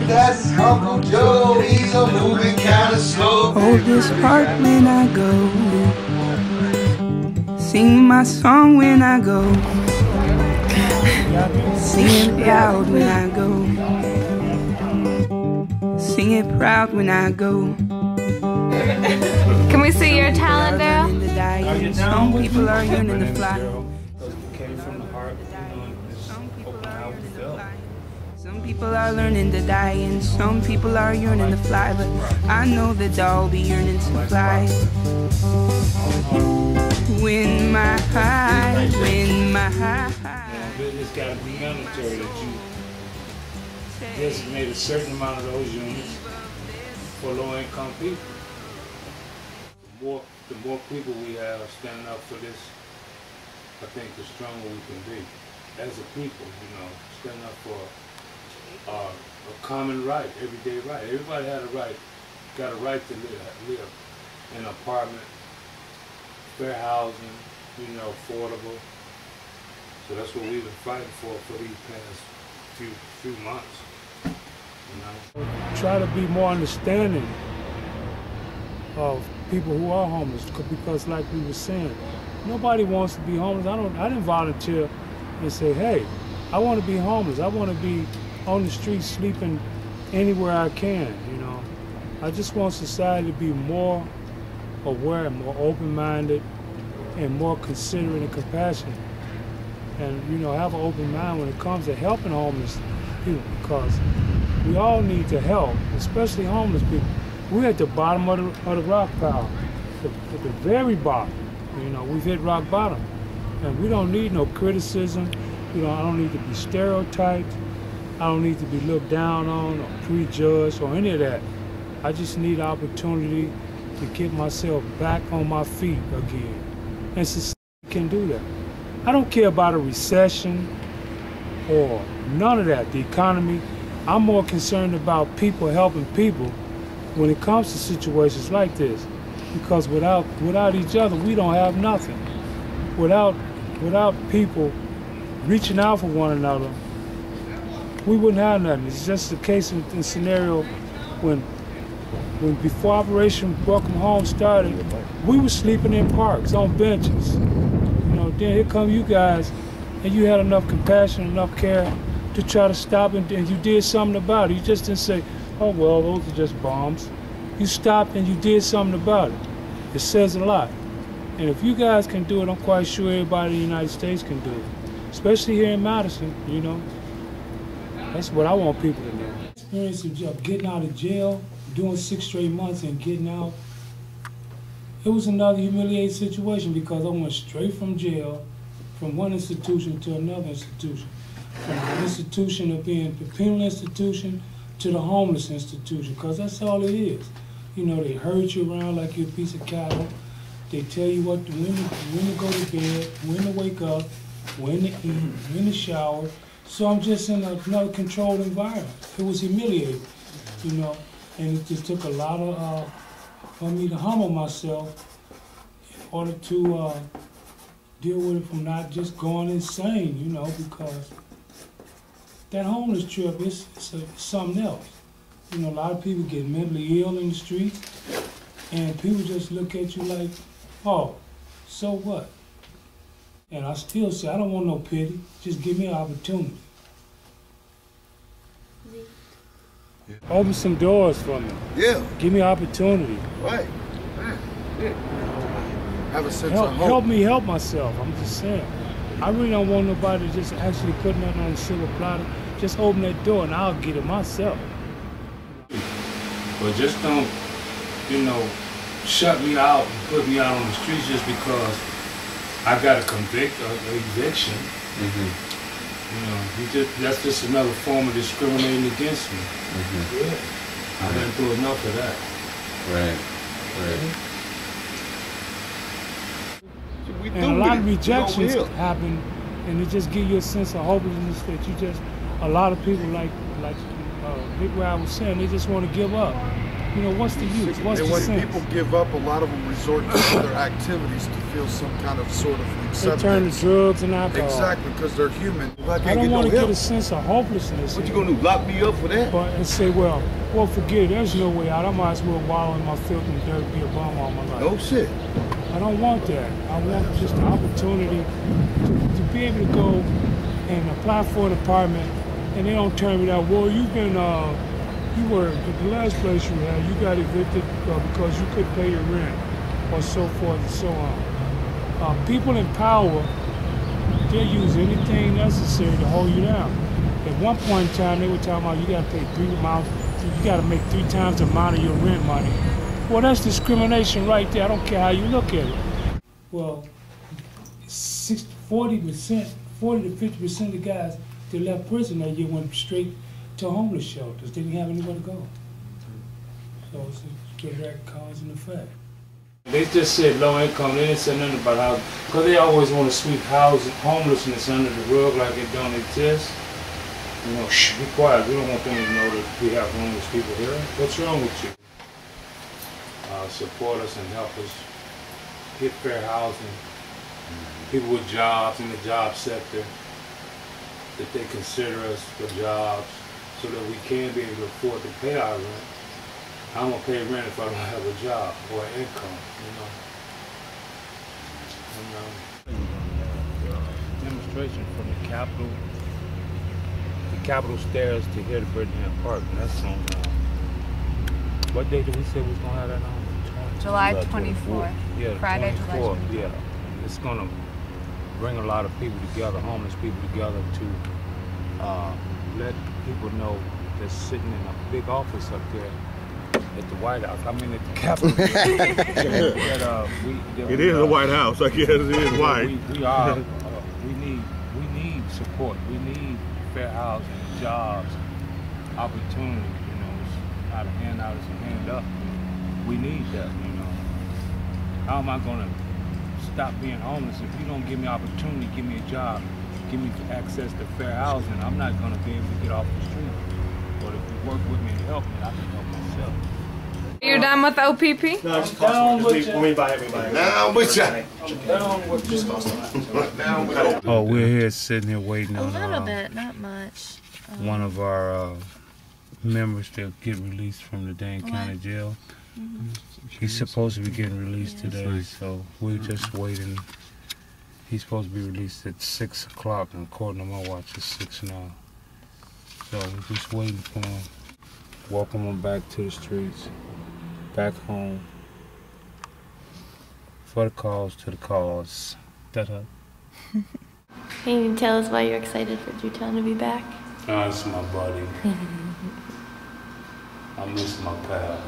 That's Uncle Joe, he's a moving kind of slow. Hold this heart when I go, sing my song when I go, sing it loud when I go, sing it proud when I go. Can we see your talent, Darrel? Some people are yearning to fly. Came from the heart, Some people are learning to die, and some people are yearning to fly. But I know that I'll be yearning to fly. When my high. It's got to be mandatory that you designate a certain amount of those units for low-income people. The more people we have standing up for this, I think the stronger we can be as a people, standing up for a common right, everyday right. Everybody had got a right to live in an apartment, fair housing, affordable. So that's what we've been fighting for these past few months. Try to be more understanding of people who are homeless, because like we were saying, nobody wants to be homeless. I didn't volunteer and say, hey, I want to be homeless. I want to be on the street sleeping anywhere I can, I just want society to be more aware, more open-minded, and more considerate and compassionate. And, have an open mind when it comes to helping homeless people, because we all need to help, especially homeless people. We're at the bottom of the rock pile, at the very bottom. We've hit rock bottom. And we don't need no criticism. I don't need to be stereotyped. I don't need to be looked down on or prejudged or any of that. I just need opportunity to get myself back on my feet again. And society can do that. I don't care about a recession or none of that, the economy. I'm more concerned about people helping people when it comes to situations like this. Because without each other, we don't have nothing. Without people reaching out for one another, we wouldn't have nothing. It's just a case and scenario when before Operation Welcome Home started, we were sleeping in parks, on benches. Then here come you guys, and you had enough compassion, enough care to try to stop it, and you did something about it. You just didn't say, oh, well, those are just bombs. You stopped and you did something about it. It says a lot. And if you guys can do it, I'm quite sure everybody in the United States can do it. Especially here in Madison, That's what I want people to know. Experience of getting out of jail, doing 6 straight months and getting out, it was another humiliating situation because I went straight from jail, from one institution to another institution. From the institution of being the penal institution to the homeless institution, because that's all it is. They herd you around like you're a piece of cattle. They tell you when to go to bed, when to wake up, when to eat, when to shower. So I'm just in another controlled environment. It was humiliating, and it just took a lot for me to humble myself in order to deal with it from not just going insane, because that homeless trip is something else. A lot of people get mentally ill in the streets, and people just look at you like, oh, so what? And I still say, I don't want no pity. Just give me an opportunity. Yeah. Open some doors for me. Yeah. Give me an opportunity. Right. Yeah. Have a sense of hope. Help me help myself. I'm just saying. I really don't want nobody to just actually put nothing on a silver platter. Just open that door and I'll get it myself. But just don't, shut me out and put me out on the streets just because I got a eviction. That's just another form of discriminating against me. Yeah. I've been through enough of that. Right. And a lot of rejections happen, and it just gives you a sense of hopelessness that a lot of people like Big Ray was saying, they just want to give up. You know, what's the use? What's And the when sense? people give up, a lot of them resort to other activities to feel some kind of sort of They acceptance. turn to drugs and alcohol. Exactly, because they're human. I don't want to get a sense of hopelessness. What you gonna do? Lock me up for that? But and say, well, forget it. There's no way out. I might as well wallow in my filth and dirt, be a bum all my life. No shit. I don't want that. I want just the opportunity to be able to go and apply for an apartment, and they don't turn me down. Well, you've been, you were at the last place you had, you got evicted because you couldn't pay your rent, or so forth and so on. People in power, they'll use anything necessary to hold you down. At one point in time, they were talking about you got to pay you got to make 3 times the amount of your rent money. Well, that's discrimination right there. I don't care how you look at it. Well, 40 to 50% of the guys that left prison that year went straight to homeless shelters. They didn't have anywhere to go. So it's a direct cause and effect. They just said low income. They didn't say nothing about housing. Because they always want to sweep homelessness under the rug like it don't exist. You know, shh, be quiet. We don't want them to know that we have homeless people here. What's wrong with you? Support us and help us get fair housing. People with jobs in the job sector, that they consider us for jobs so that we can be able to afford to pay our rent. I'm gonna pay rent if I don't have a job or income, you know. And, demonstration from the Capitol stairs to here to Brittingham Park. And that's on, what day did we say we was gonna have that on? July 24th. Yeah, Friday, 24th. July 24th. Yeah, it's gonna bring a lot of people together, homeless people together, to let people know they're sitting in a big office up there at the White House. I mean, at the Capitol. It is a White House, I guess. It is white. We need support. We need fair housing, jobs, opportunity. You know, it's not a handout, it's a hand up. We need that, you know. How am I gonna stop being homeless if you don't give me opportunity, give me a job, give me access to fair housing? I'm not gonna be able to get off the street. But if you work with me and help me, I can help myself. You're done with OPP? No, just cost me. Just we buy it. Now with you. Down with Just cost me. Now with you. Oh, we're here sitting here waiting A on little bit, not much. one of our members to get released from the Dane County Jail. He's supposed to be getting released today, so we're just waiting. He's supposed to be released at 6 o'clock, and according to my watch, it's 6 now. So we're just waiting for him. Welcome him back to the streets, back home. For the cause, to the cause. Da-da. Can you tell us why you're excited for Jutown to be back? Oh, this is my buddy. I miss my pal.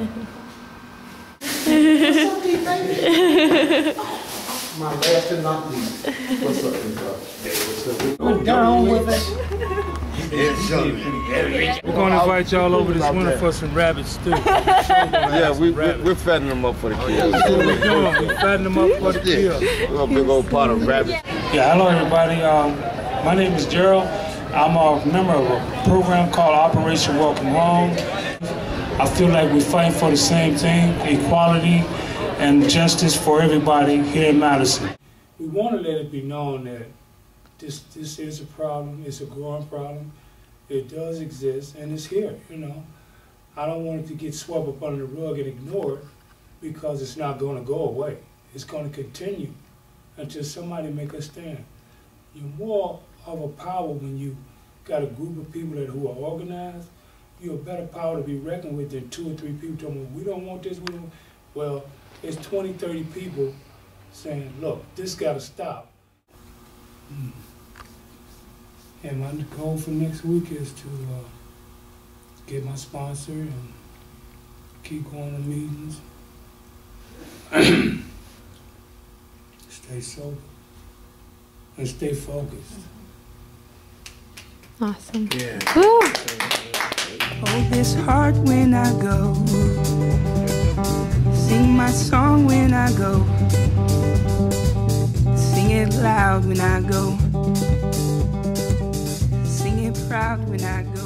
My last and not least. What's up, big bro? We're down with it. We're gonna invite y'all over this winter for some rabbits too. Yeah, we're fattening them up for the kids. That's what we're doing. We're fattening them up for the kids. We're a big old pot of rabbits. Yeah, hello everybody. My name is Darrel. I'm a member of a program called Operation Welcome Home. I feel like we're fighting for the same thing, equality and justice for everybody here in Madison. We want to let it be known that this is a problem, it's a growing problem, it does exist, and it's here, you know. I don't want it to get swept up under the rug and ignored because it's not going to go away. It's going to continue until somebody make us stand. You're more of a power when you got a group of people who are organized. You're a better power to be reckoned with than 2 or 3 people telling me, we don't want this, we don't. Well, it's 20, 30 people saying, look, this got to stop. And my goal for next week is to get my sponsor and keep going to meetings. Stay sober and stay focused. Awesome. Yeah. Woo! Hold this heart when I go. Sing my song when I go. Sing it loud when I go. Sing it proud when I go.